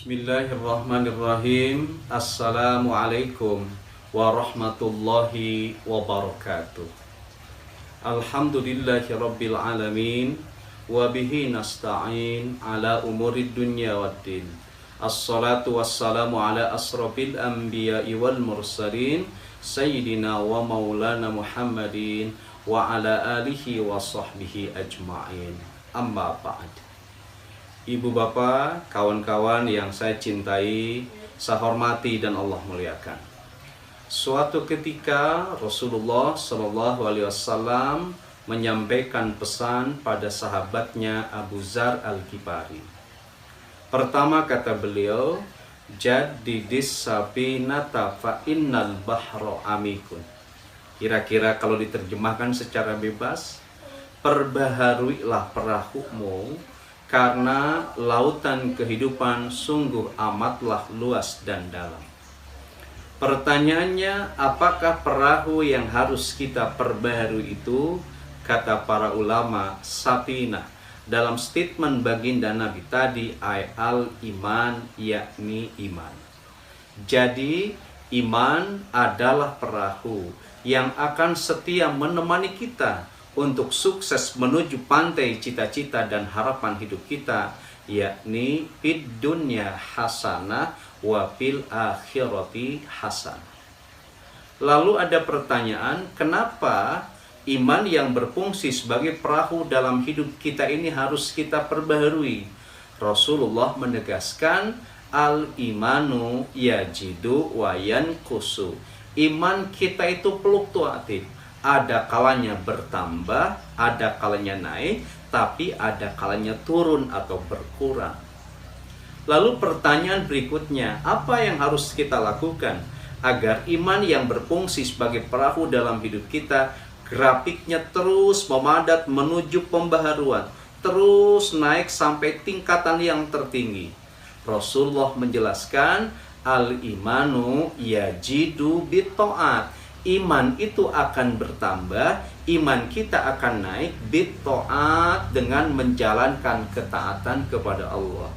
Bismillahirrahmanirrahim. Assalamualaikum warahmatullahi wabarakatuh. Alhamdulillahi rabbil alamin. Wabihi nasta'in ala umurid dunya waddin. Assalatu wassalamu ala asrafil anbiya'i wal mursalin Sayyidina wa maulana Muhammadin wa ala alihi wa sahbihi ajma'in. Amma ba'd. Ibu bapak, kawan-kawan yang saya cintai, saya hormati dan Allah muliakan. Suatu ketika Rasulullah SAW menyampaikan pesan pada sahabatnya Abu Dzar Al-Ghifari. Pertama kata beliau, Jaddidis safinata fa innal bahra amikun. Kira-kira kalau diterjemahkan secara bebas, perbaharuilah perahumu karena lautan kehidupan sungguh amatlah luas dan dalam. Pertanyaannya, apakah perahu yang harus kita perbaharui itu? Kata para ulama, safinah. Dalam statement baginda Nabi tadi, al-iman, yakni iman. Jadi, iman adalah perahu yang akan setia menemani kita untuk sukses menuju pantai cita-cita dan harapan hidup kita, yakni fid dunya hasanah wa fil akhirati hasanah. Lalu ada pertanyaan, kenapa iman yang berfungsi sebagai perahu dalam hidup kita ini harus kita perbaharui? Rasulullah menegaskan, al-imanu yajidu wa yanqusu. Iman kita itu fluktuatif. Ada kalanya bertambah, ada kalanya naik, tapi ada kalanya turun atau berkurang. Lalu pertanyaan berikutnya, apa yang harus kita lakukan agar iman yang berfungsi sebagai perahu dalam hidup kita, grafiknya terus memadat menuju pembaharuan, terus naik sampai tingkatan yang tertinggi? Rasulullah menjelaskan, al-imanu yajidu bit-ta'at. Iman itu akan bertambah, iman kita akan naik bit-ta'at, dengan menjalankan ketaatan kepada Allah.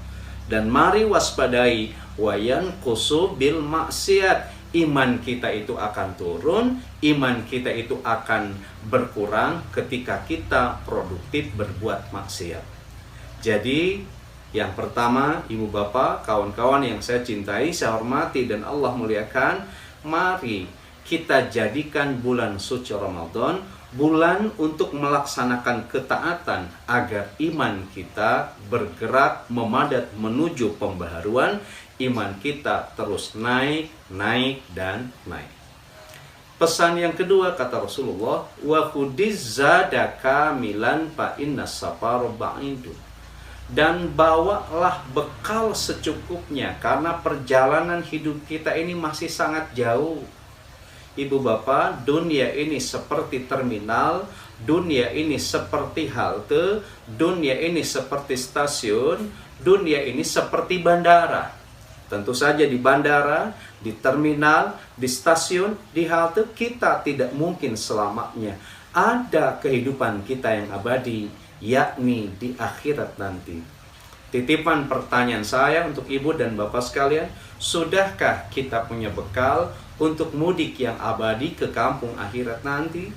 Dan mari waspadai, wayan kusu bil maksiat. Iman kita itu akan turun, iman kita itu akan berkurang ketika kita produktif berbuat maksiat. Jadi yang pertama, ibu bapak, kawan-kawan yang saya cintai, saya hormati dan Allah muliakan, mari kita jadikan bulan suci Ramadan bulan untuk melaksanakan ketaatan agar iman kita bergerak memadat menuju pembaharuan, iman kita terus naik, naik, dan naik. Pesan yang kedua kata Rasulullah, wa khudiz zadaka milan fa innas safara ba'idun. Dan bawalah bekal secukupnya karena perjalanan hidup kita ini masih sangat jauh. Ibu bapak, dunia ini seperti terminal, dunia ini seperti halte, dunia ini seperti stasiun, dunia ini seperti bandara. Tentu saja di bandara, di terminal, di stasiun, di halte, kita tidak mungkin selamanya. Ada kehidupan kita yang abadi, yakni di akhirat nanti. Titipan pertanyaan saya untuk ibu dan bapak sekalian, sudahkah kita punya bekal untuk mudik yang abadi ke kampung akhirat nanti?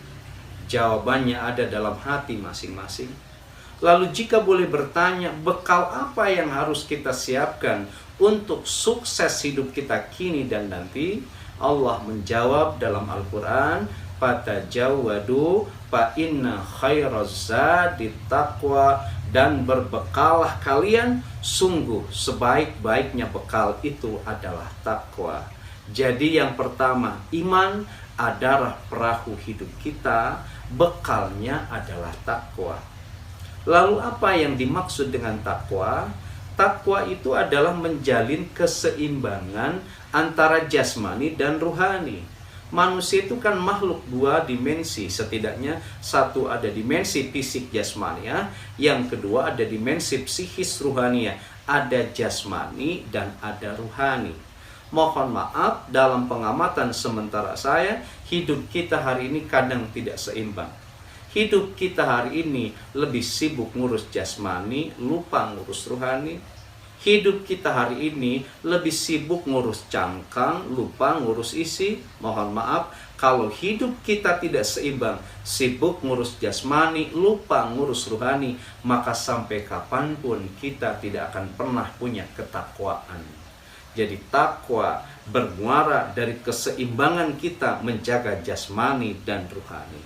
Jawabannya ada dalam hati masing-masing. Lalu jika boleh bertanya, bekal apa yang harus kita siapkan untuk sukses hidup kita kini dan nanti? Allah menjawab dalam Al-Quran, fatajawwadu fa inna khairaz zadi taqwa. Dan berbekallah kalian, sungguh sebaik-baiknya bekal itu adalah takwa. Jadi yang pertama, iman adalah perahu hidup kita, bekalnya adalah takwa. Lalu apa yang dimaksud dengan takwa? Takwa itu adalah menjalin keseimbangan antara jasmani dan ruhani. Manusia itu kan makhluk dua dimensi, setidaknya satu ada dimensi fisik jasmania, yang kedua ada dimensi psikis ruhania, ada jasmani dan ada ruhani. Mohon maaf, dalam pengamatan sementara saya, hidup kita hari ini kadang tidak seimbang. Hidup kita hari ini lebih sibuk ngurus jasmani, lupa ngurus ruhani. Hidup kita hari ini lebih sibuk ngurus cangkang, lupa ngurus isi. Mohon maaf, kalau hidup kita tidak seimbang, sibuk ngurus jasmani, lupa ngurus ruhani, maka sampai kapanpun kita tidak akan pernah punya ketakwaan. Jadi takwa bermuara dari keseimbangan kita menjaga jasmani dan ruhani.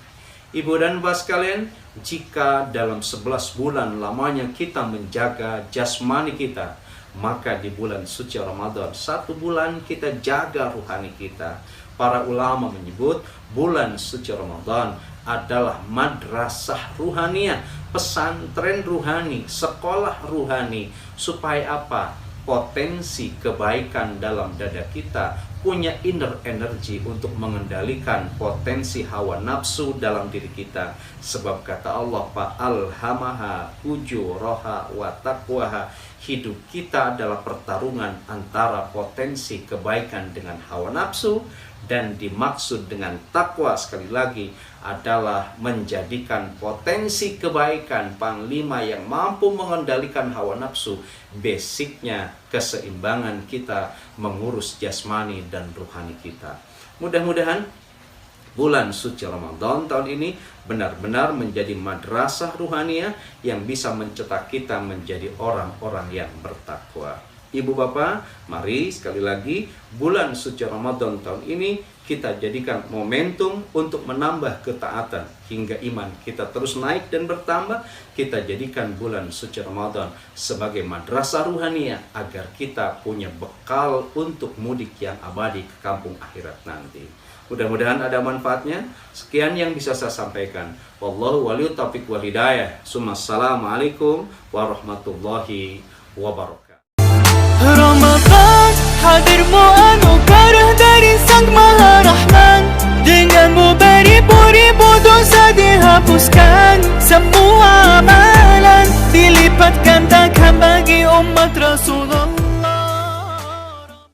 Ibu dan bapak sekalian, jika dalam 11 bulan lamanya kita menjaga jasmani kita, maka di bulan suci Ramadan 1 bulan kita jaga ruhani kita. Para ulama menyebut bulan suci Ramadan adalah madrasah ruhaniyah, pesantren ruhani, sekolah ruhani. Supaya apa? Potensi kebaikan dalam dada kita punya inner energy untuk mengendalikan potensi hawa nafsu dalam diri kita. Sebab kata Allah, alhamaha fujuraha wa taqwaha. Hidup kita adalah pertarungan antara potensi kebaikan dengan hawa nafsu, dan dimaksud dengan takwa sekali lagi adalah menjadikan potensi kebaikan panglima yang mampu mengendalikan hawa nafsu. Basicnya keseimbangan kita mengurus jasmani dan ruhani kita. Mudah-mudahan bulan suci Ramadan tahun ini benar-benar menjadi madrasah ruhaniyah yang bisa mencetak kita menjadi orang-orang yang bertakwa. Ibu bapak, mari sekali lagi bulan suci Ramadan tahun ini kita jadikan momentum untuk menambah ketaatan hingga iman kita terus naik dan bertambah. Kita jadikan bulan suci Ramadan sebagai madrasah ruhaniyah agar kita punya bekal untuk mudik yang abadi ke kampung akhirat nanti. Mudah-mudahan ada manfaatnya. Sekian yang bisa saya sampaikan. Wallahu waliyut taufiq wal hidayah. Assalamualaikum warahmatullahi wabarakatuh. Ramadan hadirmu anugerah dari Sang Maha Rahman. Denganmu beribu-ribu dosa dihapuskan. Semua